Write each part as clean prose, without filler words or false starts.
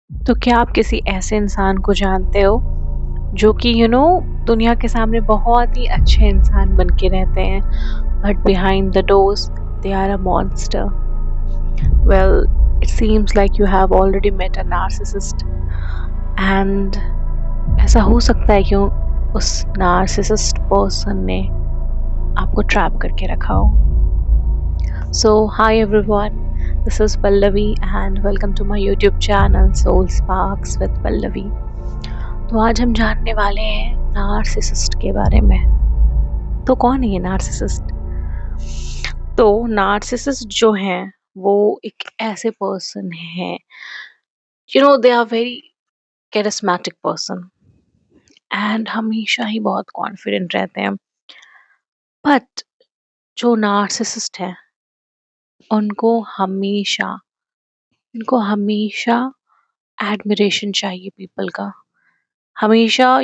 तो क्या आप किसी ऐसे इंसान को जानते हो जो कि दुनिया के सामने बहुत ही अच्छे इंसान बन के रहते हैं, but behind the doors they are a monster? Well, it seems like you have already met a narcissist, and ऐसा हो सकता है कि उस नार्सिसिस्ट पर्सन ने आपको ट्रैप करके रखा हो. So hi everyone, this is Pallavi and welcome to my YouTube channel Soul Sparks with Pallavi. तो आज हम जानने वाले हैं नार्सिसिस्ट के बारे में. तो कौन है ये नार्सिसिस्ट? तो नार्सिसिस्ट जो हैं वो एक ऐसे पर्सन हैं, they are very charismatic person and हमेशा ही बहुत कॉन्फिडेंट रहते हैं. बट जो नार्सिसिस्ट है उनको हमेशा उनको हमेशा एडमिरेशन चाहिए पीपल का. हमेशा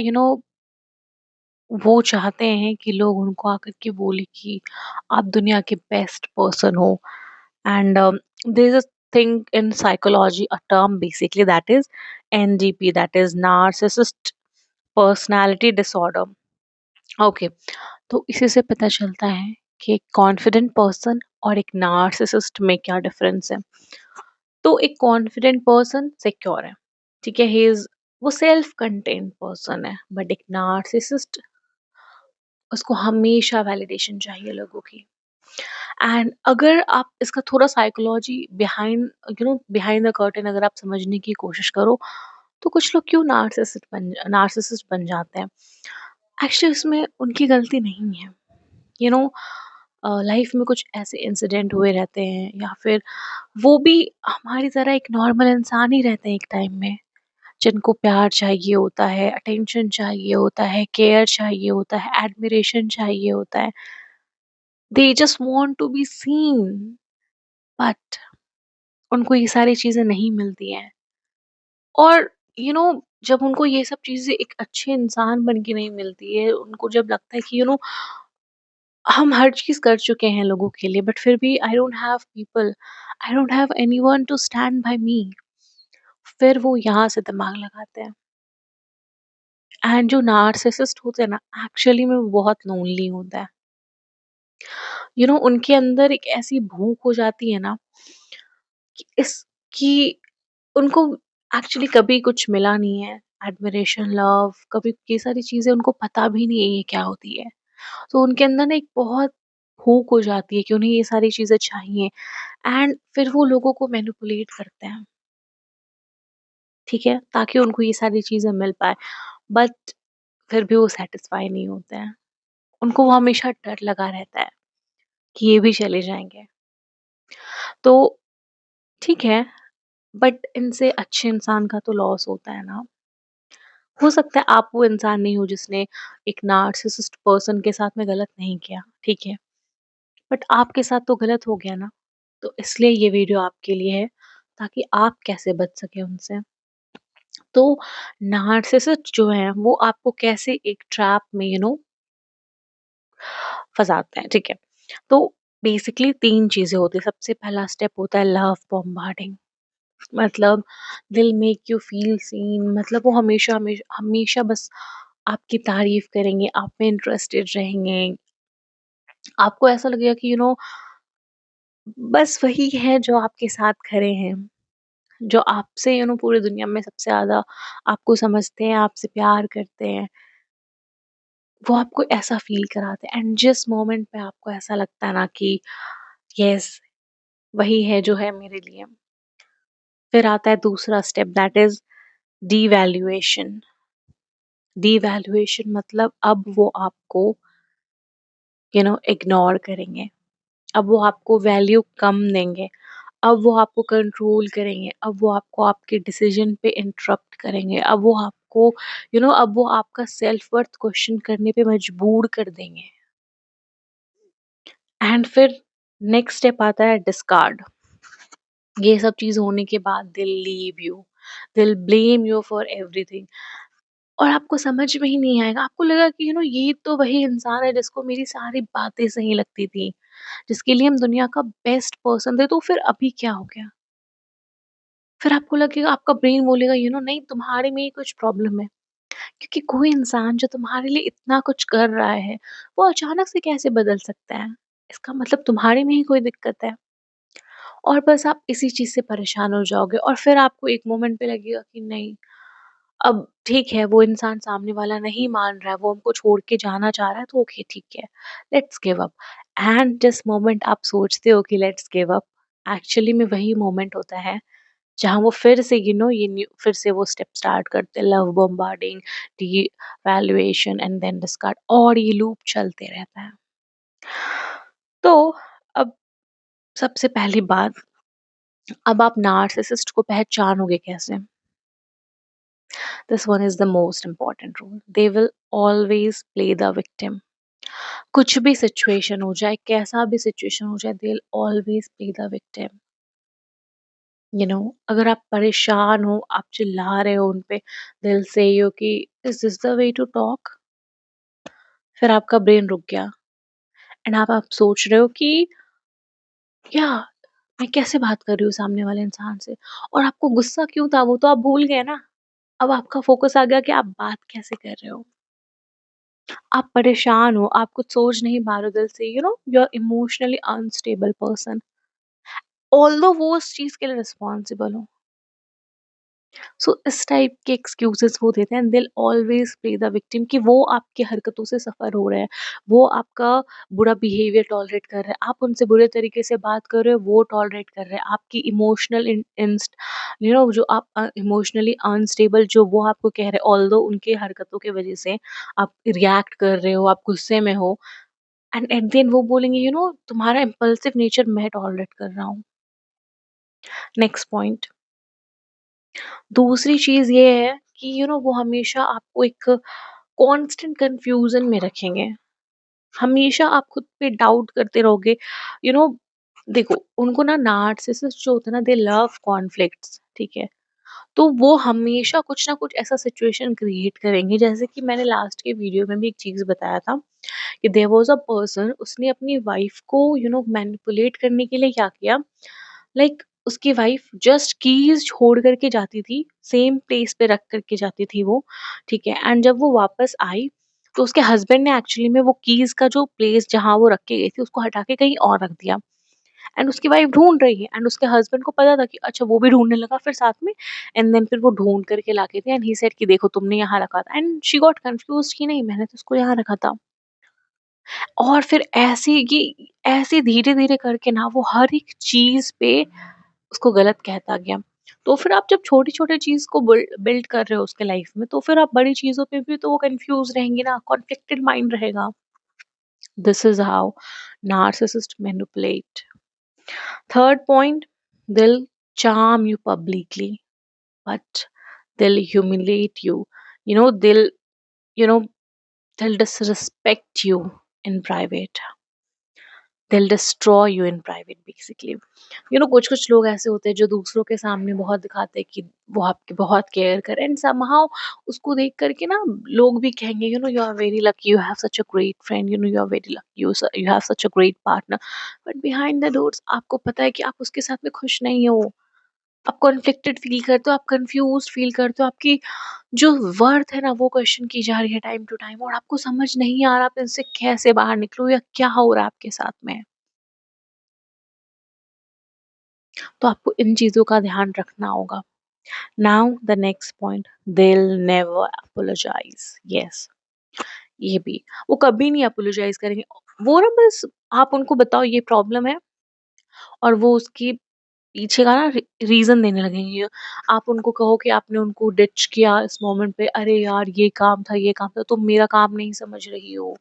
वो चाहते हैं कि लोग उनको आकर के बोले कि आप दुनिया के बेस्ट पर्सन हो. And there is a thing in psychology, a term basically, that is NDP, that is narcissist personality disorder. Okay, तो इसी से पता चलता है कि एक कॉन्फिडेंट पर्सन और एक नार्सिसिस्ट में क्या डिफरेंस है. तो एक कॉन्फिडेंट पर्सन सिक्योर है, ठीक है, ही इज वो सेल्फ कंटेन्ड पर्सन है. बट एक नार्सिसिस्ट, उसको हमेशा वैलिडेशन चाहिए लोगों की. एंड अगर आप इसका थोड़ा साइकोलॉजी बिहाइंड द कर्टेन अगर आप समझने की कोशिश करो, तो कुछ लोग क्यों नार्सिसिस्ट बन जाते हैं. एक्चुअली इसमें उनकी गलती नहीं है. यू नो लाइफ में कुछ ऐसे इंसिडेंट हुए रहते हैं, या फिर वो भी हमारी तरह एक नॉर्मल इंसान ही रहते हैं एक टाइम में, जिनको प्यार चाहिए होता है, अटेंशन चाहिए होता है, केयर चाहिए होता है, एडमिरेशन चाहिए होता है. They just want to be seen. But उनको ये सारी चीजें नहीं मिलती हैं. और जब उनको ये सब चीजें एक अच्छे इंसान बन के नहीं मिलती है, उनको जब लगता है कि हम हर चीज कर चुके हैं लोगों के लिए, बट फिर भी I don't have anyone to stand by me. फिर वो यहाँ से दिमाग लगाते हैं. एंड जो नार्सिसिस्ट होते हैं ना, एक्चुअली में वो बहुत लोनली होता है. उनके अंदर एक ऐसी भूख हो जाती है ना, कि इस कि उनको एक्चुअली कभी कुछ मिला नहीं है. एडमिरेशन, लव, कभी ये सारी चीजें उनको पता भी नहीं है ये क्या होती है. तो उनके अंदर ना एक बहुत भूख हो जाती है कि उन्हें ये सारी चीजें चाहिए. एंड फिर वो लोगों को मैनिपुलेट करते हैं, ठीक है, ताकि उनको ये सारी चीजें मिल पाए. बट फिर भी वो सेटिस्फाई नहीं होते हैं. उनको वो हमेशा डर लगा रहता है कि ये भी चले जाएंगे. तो ठीक है, बट इनसे अच्छे इंसान का तो लॉस होता है ना. हो सकता है आप वो इंसान नहीं हो जिसने एक नार्सिसिस्ट पर्सन के साथ में गलत नहीं किया, ठीक है, बट आपके साथ तो गलत हो गया ना. तो इसलिए ये वीडियो आपके लिए है, ताकि आप कैसे बच सके उनसे. तो नार्सिसिस्ट जो है वो आपको कैसे एक ट्रैप में फंसाते हैं, ठीक है. तो बेसिकली तीन चीजें होती है. सबसे पहला स्टेप होता है लव बॉम्बार्डिंग. मतलब दिल मेक यू फील सीन. मतलब वो हमेशा हमेशा हमेशा बस आपकी तारीफ करेंगे, आप में इंटरेस्टेड रहेंगे. आपको ऐसा लगेगा कि बस वही है जो आपके साथ खड़े हैं, जो आपसे पूरी दुनिया में सबसे ज्यादा आपको समझते हैं, आपसे प्यार करते हैं. वो आपको ऐसा फील कराते हैं. एंड जिस मोमेंट पे आपको ऐसा लगता है ना कि यस, वही है जो है मेरे लिए, फिर आता है दूसरा step, that is devaluation. Devaluation मतलब अब वो आपको इग्नोर करेंगे. अब वो आपको वैल्यू कम देंगे. अब वो आपको कंट्रोल करेंगे. अब वो आपको आपके डिसीजन पे इंटरप्ट करेंगे. अब वो आपको अब वो आपका सेल्फ वर्थ क्वेश्चन करने पे मजबूर कर देंगे. एंड फिर नेक्स्ट स्टेप आता है डिस्कार्ड. ये सब चीज होने के बाद दिल लीव यू, दिल ब्लेम यू फॉर एवरीथिंग. और आपको समझ में ही नहीं आएगा. आपको लगा कि ये तो वही इंसान है जिसको मेरी सारी बातें सही लगती थी, जिसके लिए हम दुनिया का बेस्ट पर्सन थे. तो फिर अभी क्या हो गया? फिर आपको लगेगा, आपका ब्रेन बोलेगा नहीं तुम्हारे में ही कुछ प्रॉब्लम है। क्योंकि कोई इंसान जो तुम्हारे लिए इतना कुछ कर रहा है, वो अचानक से कैसे बदल सकता है? इसका मतलब तुम्हारे में ही कोई दिक्कत है। और बस आप इसी चीज़ से परेशान हो जाओगे और फिर आपको एक मोमेंट पे लगेगा कि नहीं, अब ठीक है, वो इंसान सामने वाला नहीं मान रहा है, वो हमको छोड़ के जाना चाह रहा है, तो ओके ठीक है, लेट्स गिव अप। एंड जिस मोमेंट आप सोचते हो कि लेट्स गिव अप, एक्चुअली में वही मोमेंट होता है जहाँ वो फिर से ये न्यू फिर से वो स्टेप स्टार्ट करते हैं, love bombarding, devaluation and then discard, और ये लूप चलते रहता है। तो अब सबसे पहली बात, अब आप नार्सिसिस्ट को पहचानोगे कैसे? This one is the most important rule. They will always play the victim. कुछ भी सिचुएशन हो जाए, कैसा भी सिचुएशन हो जाए, they will always play the victim. अगर आप परेशान हो, आप चिल्ला रहे हो उन पे, दिल से ही हो कि is this the way to talk, फिर आपका ब्रेन रुक गया एंड आप सोच रहे हो कि क्या मैं कैसे बात कर रही हूँ सामने वाले इंसान से, और आपको गुस्सा क्यों था, वो तो आप भूल गए ना। अब आपका फोकस आ गया कि आप बात कैसे कर रहे हो। आप परेशान हो, आप कुछ सोच नहीं पा रहे हो दिल से, you are emotionally unstable person, although वो उस चीज के लिए रिस्पॉन्सिबल हो। सो इस टाइप के एक्सक्यूजेस वो देते हैं, दिल ऑलवेज प्ले द विक्टिम, कि वो आपकी हरकतों से सफ़र हो रहे हैं, वो आपका बुरा बिहेवियर टॉलरेट कर रहे हैं, आप उनसे बुरे तरीके से बात कर रहे हो, वो टॉलरेट कर रहे हैं, आपकी इमोशनल इंस्ट जो आप इमोशनली अनस्टेबल, जो वो आपको कह रहे हैं, ऑल्दो उनके हरकतों की वजह से आप रिएक्ट कर रहे हो, आप गुस्से में हो, एंड एट द एंड वो बोलेंगे तुम्हारा इम्पल्सिव नेचर मैं टॉलरेट कर रहा हूँ। नेक्स्ट पॉइंट, दूसरी चीज़ ये है कि वो हमेशा आपको एक कांस्टेंट कन्फ्यूज़न में रखेंगे। हमेशा आप खुद पे डाउट करते रहोगे। यू नो देखो, उनको ना नार्सिसिस्ट जो होता है ना, दे लव कॉन्फ्लिक्ट्स, ठीक है? तो वो हमेशा कुछ ना कुछ ऐसा सिचुएशन क्रिएट करेंगे, जैसे कि मैंने लास्ट के वीडियो में भी एक चीज़ बताया था कि देयर वाज़ अ पर्सन, उसने अपनी वाइफ़ को मैनिपुलेट करने के लिए क्या किया, लाइक उसकी वाइफ़ जस्ट कीज़ छोड़ कर के जाती थी, सेम प्लेस पे रख कर के जाती थी वो, ठीक है? एंड जब वो वापस आई, तो उसके हस्बैंड ने एक्चुअली में वो कीज़ का जो प्लेस जहाँ वो रख के गई थी, उसको हटा के कहीं और रख दिया। एंड उसकी वाइफ़ ढूँढ रही है, एंड उसके हस्बैंड को पता था कि अच्छा वो भी ढूँढने लगा फिर साथ में, एंड देन फिर वो ढूँढ कर के लाके थे, एंड ही सेड कि देखो तुमने यहाँ रखा था, एंड शी गॉट कन्फ्यूज़्ड कि नहीं, मैंने तो उसको यहाँ रखा था। और फिर ऐसे धीरे-धीरे करके ना वो हर एक चीज़ पे उसको गलत कहता गया। तो फिर आप जब छोटी-छोटी चीज़ को बिल्ड कर रहे हो उसके लाइफ में, तो फिर आप बड़ी चीज़ों पे भी तो वो कन्फ्यूज़ रहेंगे ना, कॉन्फ्लिक्टेड माइंड रहेगा। This is how narcissist manipulate. Third point, they'll charm you publicly, but they'll humiliate you. You know, they'll, you know, they'll disrespect you in private. They'll destroy you in private basically. कुछ-कुछ लोग ऐसे होते हैं जो दूसरों के सामने बहुत दिखाते हैं कि वो आपकी बहुत केयर करें, एंड समहाउ उसको देख कर के ना लोग भी कहेंगे you are very lucky, you have such a great friend, you are very lucky, you have such a great partner. But behind the doors आपको पता है कि आप उसके साथ में खुश नहीं हो। आप कॉन्फ्लिक्टेड फील करते हो, आप कंफ्यूज्ड फील करते हो, आपकी जो वर्थ है ना वो क्वेश्चन की जा रही है टाइम टू टाइम, और आपको समझ नहीं आ रहा आप इनसे कैसे बाहर निकलो या क्या हो रहा है आपके साथ में। तो आपको इन चीज़ों का ध्यान रखना होगा। Now the next point, they will never apologise. Yes, ये भी, वो कभी नहीं अपोलोजाइज करेंगे। वो ना बस आप उनको बताओ ये प्रॉब्लम है, और वो उसकी पीछे का ना रीज़न देने लगेंगे। आप उनको कहो कि आपने उनको डिच किया इस मोमेंट पे, "अरे यार ये काम था, तुम मेरा काम नहीं समझ रही हो,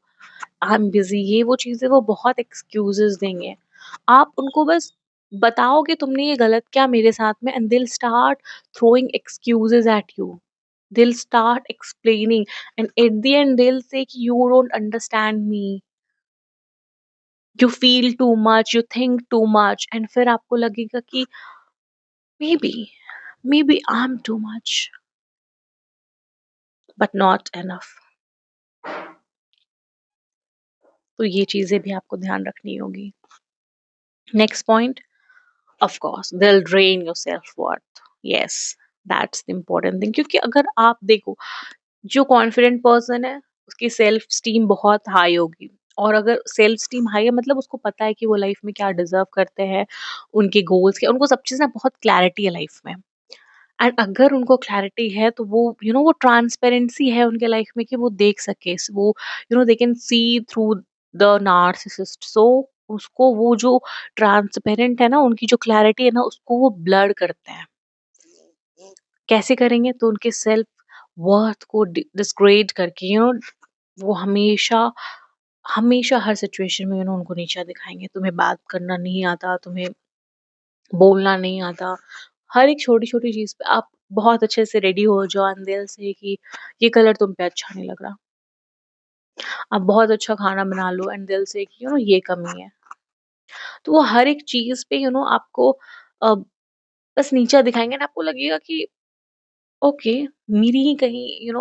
आई एम बिज़ी", ये वो चीज़ें वो बहुत एक्सक्यूज़ेज़ देंगे। आप उनको बस बताओ कि तुमने ये गलत किया मेरे साथ में, and they will start throwing excuses at you. They'll start explaining, and at the end they'll say कि you don't understand me, you feel too much, you think too much, and फिर आपको लगेगा कि maybe, maybe I'm too much, but not enough. तो ये चीज़ें भी आपको ध्यान रखनी होगी। Next point, of course, they'll drain your self-worth. Yes, that's the important thing, क्योंकि अगर आप देखो, जो कॉन्फिडेंट पर्सन है उसकी सेल्फ स्टीम बहुत हाई होगी, और अगर सेल्फ स्टीम हाई है मतलब उसको पता है कि वो लाइफ में क्या डिजर्व करते हैं, उनके गोल्स क्या, उनको सब चीज़ ना बहुत क्लैरिटी है लाइफ में। एंड अगर उनको क्लैरिटी है तो वो वो ट्रांसपेरेंसी है उनके लाइफ में कि वो देख सके, वो they can see through the narcissist. So उसको वो जो ट्रांसपेरेंट है ना, उनकी जो क्लैरिटी है ना, उसको वो ब्लर करते हैं। कैसे करेंगे? तो उनके सेल्फ वर्थ को डिस्ग्रेड करके, वो हमेशा हमेशा हर सिचुएशन में उनको नीचा दिखाएंगे। तुम्हें बात करना नहीं आता, तुम्हें बोलना नहीं आता। हर एक छोटी-छोटी चीज़ पे आप बहुत अच्छे से रेडी हो जाओ अंदर से कि ये कलर तुम पे अच्छा नहीं लग रहा। आप बहुत अच्छा खाना बना लो एंड दिल से कि ये कमी है। तो वो हर एक चीज़ पे आपको अ, बस नीचा दिखाएँगे ना, आपको लगेगा कि ओके, मेरी ही कहीं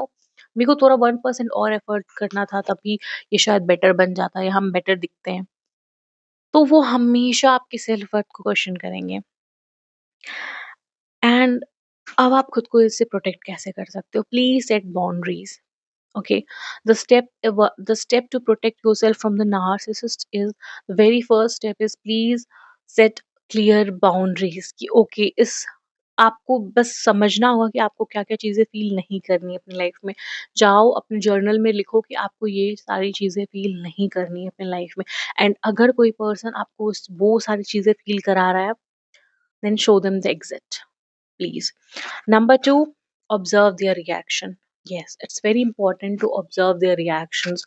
मेरे को थोड़ा 1% और एफर्ट करना था, तभी ये शायद बेटर बन जाता या हम बेटर दिखते हैं। तो वो हमेशा आपकी सेल्फ वर्थ को क्वेश्चन करेंगे। एंड अब आप खुद को इससे प्रोटेक्ट कैसे कर सकते हो? Please set boundaries. Okay, the step to protect yourself from the narcissist is, the very first step is, please set clear boundaries कि okay, इस आपको बस समझना होगा कि आपको क्या-क्या चीज़ें फ़ील नहीं करनी है अपनी लाइफ़ में। जाओ अपने जर्नल में लिखो कि आपको ये सारी चीज़ें फ़ील नहीं करनी है अपनी लाइफ़ में। एंड अगर कोई पर्सन आपको वो सारी चीज़ें फ़ील करा रहा है, then show them the exit please. Number two, observe their reaction. Yes, it's very important to observe their reactions,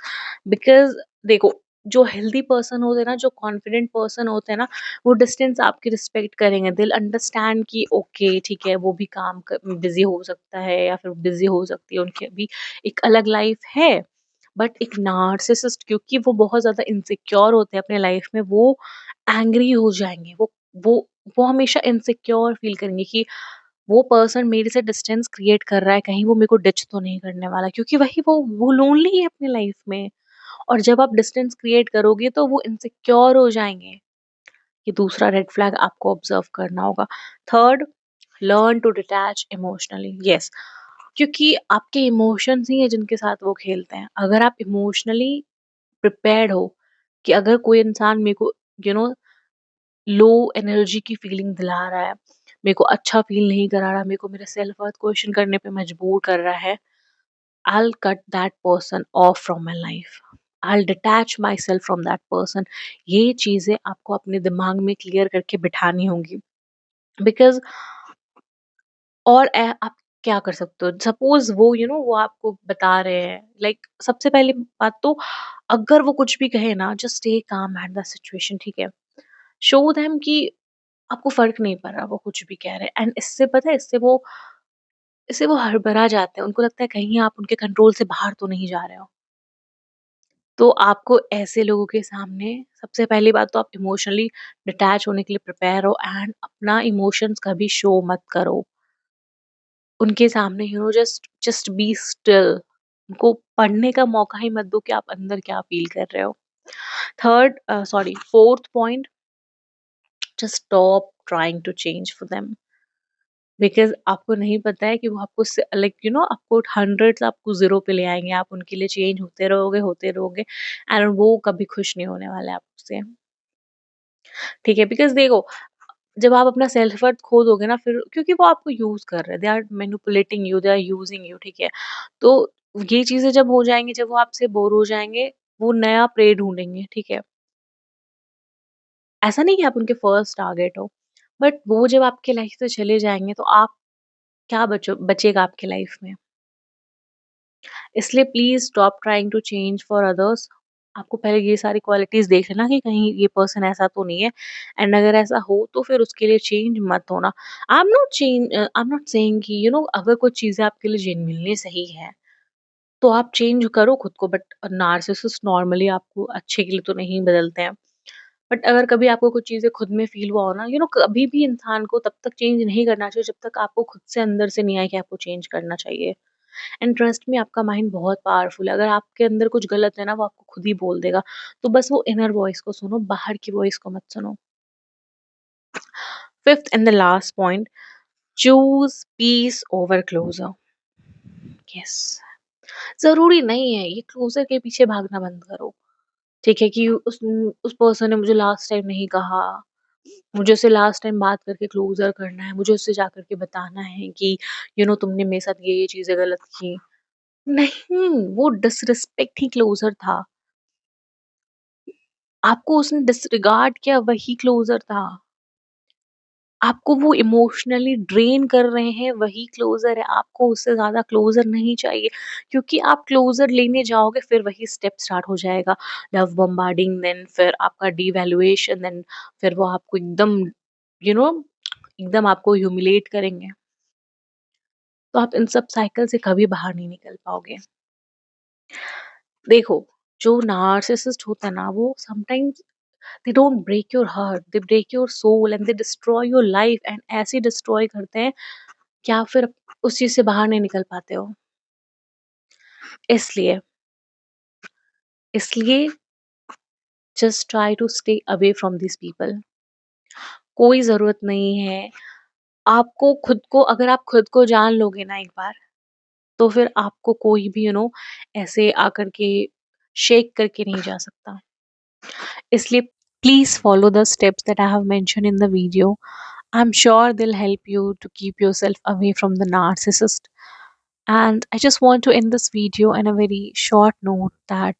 because देखो, जो हेल्दी पर्सन होते हैं ना, जो कॉन्फिडेंट पर्सन होते हैं ना, वो डिस्टेंस आपकी रिस्पेक्ट करेंगे। दिल अंडरस्टैंड कि ओके ठीक है, वो भी काम बिजी हो सकता है या फिर बिजी हो सकती है, उनकी अभी एक अलग लाइफ है। बट एक नार्सिसिस्ट, क्योंकि वो बहुत ज्यादा इनसिक्योर होते हैं अपने लाइफ में, वो एंग्री हो जाएंगे। वो वो हमेशा इनसिक्योर फील करेंगे कि वो पर्सन मेरे से डिस्टेंस क्रिएट कर रहा है, कहीं वो मेरे को डिच तो नहीं करने वाला, क्योंकि वही वो लोनली है अपनी लाइफ में। और जब आप डिस्टेंस क्रिएट करोगे तो वो इनसिक्योर हो जाएंगे। ये दूसरा रेड फ्लैग आपको ऑब्जर्व करना होगा। Third, learn to detach emotionally. Yes, क्योंकि आपके इमोशंस ही है जिनके साथ वो खेलते हैं। अगर आप इमोशनली प्रिपेयर्ड हो कि अगर कोई इंसान मेरे को यू नो लो एनर्जी की फीलिंग दिला रहा है, मेरे को अच्छा फील नहीं करा रहा, मेरे को मेरे सेल्फ वर्थ क्वेश्चन करने पे मजबूर कर रहा है, I'll cut that person off from my life. I'll detach myself from that person. ये चीजें आपको अपने दिमाग में क्लियर करके बिठानी होंगी। बिकॉज और आप क्या कर सकते हो? सपोज वो वो आपको बता रहे हैं, लाइक सबसे पहली बात तो, अगर वो कुछ भी कहे ना, just stay calm at the situation, ठीक है? शो देम कि आपको फ़र्क नहीं पड़ रहा वो कुछ भी कह रहे हैं। एंड इससे पता है, इससे वो हड़बड़ा जाते हैं। उनको लगता है कहीं आप उनके कंट्रोल से बाहर तो नहीं जा रहे हो। तो आपको ऐसे लोगों के सामने सबसे पहली बात तो आप इमोशनली डिटैच होने के लिए प्रिपेयर हो, एंड अपना इमोशंस कभी शो मत करो। उनके सामने जस्ट जस्ट बी स्टिल। उनको पढ़ने का मौका ही मत दो कि आप अंदर क्या फ़ील कर रहे हो। Fourth point, just stop trying to change for them. Because आपको नहीं पता है कि वो आपको लाइक आपको 100 से आपको 0 पे ले आएँगे। आप उनके लिए चेंज होते रहोगे एंड वो कभी खुश नहीं होने वाले आपसे। ठीक है? बिकॉज़ देखो, जब आप अपना सेल्फ वर्थ खो दोगे ना, फिर क्योंकि वो आपको यूज़ कर रहे हैं, they are manipulating you, they are using you, ठीक है? तो ये चीज़ें जब हो जाएँगी, जब वो आपसे बोर हो जाएँगे, वो नया प्रे ढूँढेंगे, ठीक है? ऐसा नहीं कि आप उनके फर्स्ट टारगेट हो, बट वो जब आपके लाइफ से चले जाएँगे तो आप क्या बचेगा आपकी लाइफ में? इसलिए please stop trying to change for others. आपको पहले ये सारी क्वालिटीज़ देख लेना कि कहीं ये पर्सन ऐसा तो नहीं है, एंड अगर ऐसा हो तो फिर उसके लिए चेंज मत होना। आई एम नॉट सेइंग कि अगर कोई चीज़ें आपके लिए जेन्युइनली सही है, तो आप चेंज करो खुद को, बट नार्सिसिस्ट नॉर्मली आपको अच्छे के लिए तो नहीं बदलते हैं। बट अगर कभी आपको कुछ चीज़ें खुद में फ़ील हुआ हो ना, कभी भी इंसान को तब तक चेंज नहीं करना चाहिए जब तक आपको खुद से अंदर से नहीं आए कि आपको चेंज करना चाहिए। एंड ट्रस्ट मी, आपका माइंड बहुत पावरफुल है। अगर आपके अंदर कुछ गलत है ना, वो आपको खुद ही बोल देगा। तो बस वो इनर वॉइस को सुनो, बाहर की वॉइस को मत सुनो। Fifth and the last point, choose peace over closure. Yes, जरूरी नहीं है ये क्लोजर के पीछे भागना बंद करो। ठीक है कि उस पर्सन ने मुझे लास्ट टाइम नहीं कहा, मुझे उससे लास्ट टाइम बात करके क्लोजर करना है, मुझे उससे जाकर के बताना है कि तुमने मेरे साथ ये चीजें गलत की। नहीं, वो डिसरिस्पेक्ट ही क्लोजर था। आपको उसने डिसरिगार्ड किया, वही क्लोजर था। आपको वो इमोशनली ड्रेन कर रहे हैं, वही क्लोजर है। आपको उससे ज्यादा क्लोजर नहीं चाहिए, क्योंकि आप क्लोजर लेने जाओगे फिर वही स्टेप स्टार्ट हो जाएगा। लव बम्बार्डिंग, देन फिर आपका डिवैल्यूएशन, देन फिर वो आपको एकदम यू नो एकदम आपको ह्यूमिलेट करेंगे। तो आप इन सब साइकिल से कभी बाहर नहीं निकल पाओगे। देखो, जो नार्सिसिस्ट होता है ना, वो sometimes they don't break your heart, they break your soul and they destroy your life, and ऐसे डिस्ट्रॉय करते हैं क्या फिर उस चीज से बाहर नहीं निकल पाते हो। इसलिए इसलिए just try to stay away from this people. कोई जरूरत नहीं है। आपको खुद को, अगर आप खुद को जान लोगे ना एक बार, तो फिर आपको कोई भी ऐसे आकर के शेक करके नहीं जा सकता। इसलिए please follow the steps that I have mention in the video. I'm sure they'll help you to keep yourself away from the narcissist. And I just want to end this video on a very short note that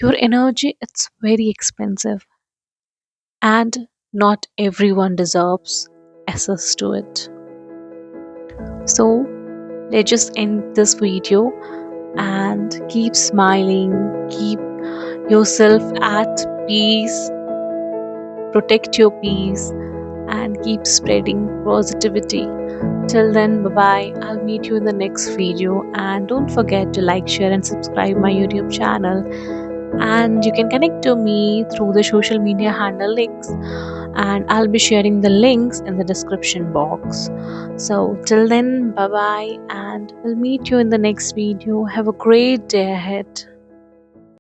your energy, it's very expensive, and not everyone deserves access to it. So let's just end this video and keep smiling, keep yourself at peace, protect your peace, and keep spreading positivity. Till then, bye bye. I'll meet you in the next video. And don't forget to like, share, and subscribe my YouTube channel. And you can connect to me through the social media handle links. And I'll be sharing the links in the description box. So, till then, bye bye. And we'll meet you in the next video. Have a great day ahead.